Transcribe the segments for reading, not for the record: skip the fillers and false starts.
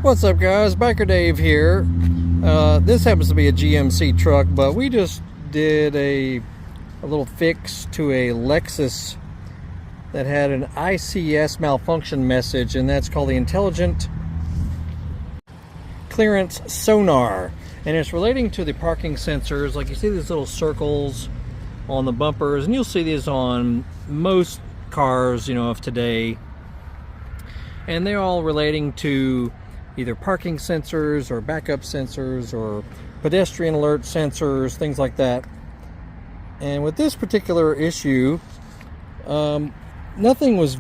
What's up, guys? Biker Dave here. This happens to be a GMC truck, but we just did a little fix to a Lexus that had an ICS malfunction message, and that's called the Intelligent Clearance Sonar. And it's relating to the parking sensors. Like, you see these little circles on the bumpers, and you'll see these on most cars, of today. And they're all relating to either parking sensors or backup sensors or pedestrian alert sensors, things like that. And with this particular issue, nothing was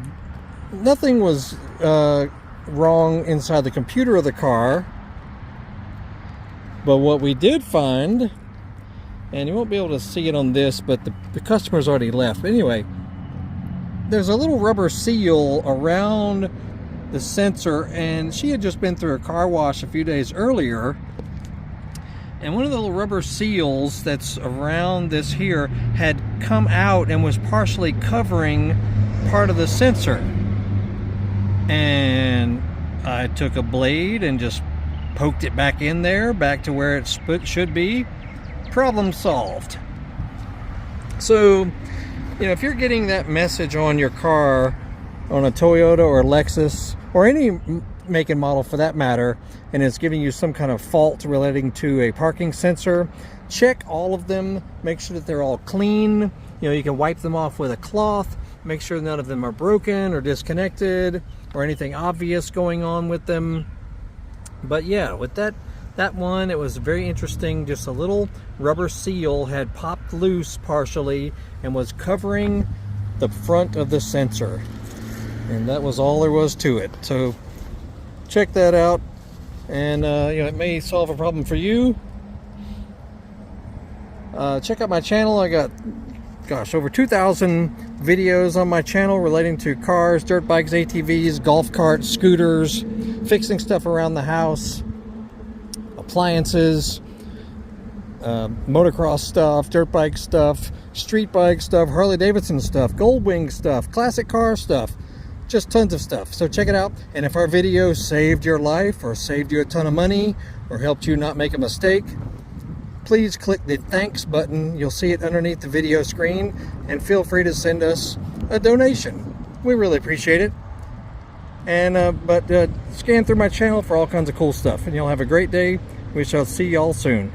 wrong inside the computer of the car. But what we did find, and you won't be able to see it on this, but the customer's already left. But anyway, there's a little rubber seal around the sensor, and she had just been through a car wash a few days earlier, and one of the little rubber seals that's around this here had come out and was partially covering part of the sensor. And I took a blade and just poked it back in there, back to where it should be. Problem solved. So, if you're getting that message on your car, on a Toyota or Lexus, or any make and model for that matter, and it's giving you some kind of fault relating to a parking sensor, check all of them, make sure that they're all clean. You can wipe them off with a cloth, make sure none of them are broken or disconnected or anything obvious going on with them. But yeah, with that one, it was very interesting. Just a little rubber seal had popped loose partially and was covering the front of the sensor. And that was all there was to it. So check that out, and it may solve a problem for you. Check out my channel. I got, over 2,000 videos on my channel relating to cars, dirt bikes, ATVs, golf carts, scooters, fixing stuff around the house, appliances, motocross stuff, dirt bike stuff, street bike stuff, Harley Davidson stuff, Goldwing stuff, classic car stuff. Just tons of stuff. So check it out. And if our video saved your life or saved you a ton of money or helped you not make a mistake, please click the thanks button. You'll see it underneath the video screen, and feel free to send us a donation. We really appreciate it. And scan through my channel for all kinds of cool stuff, and you'll have a great day. We shall see y'all soon.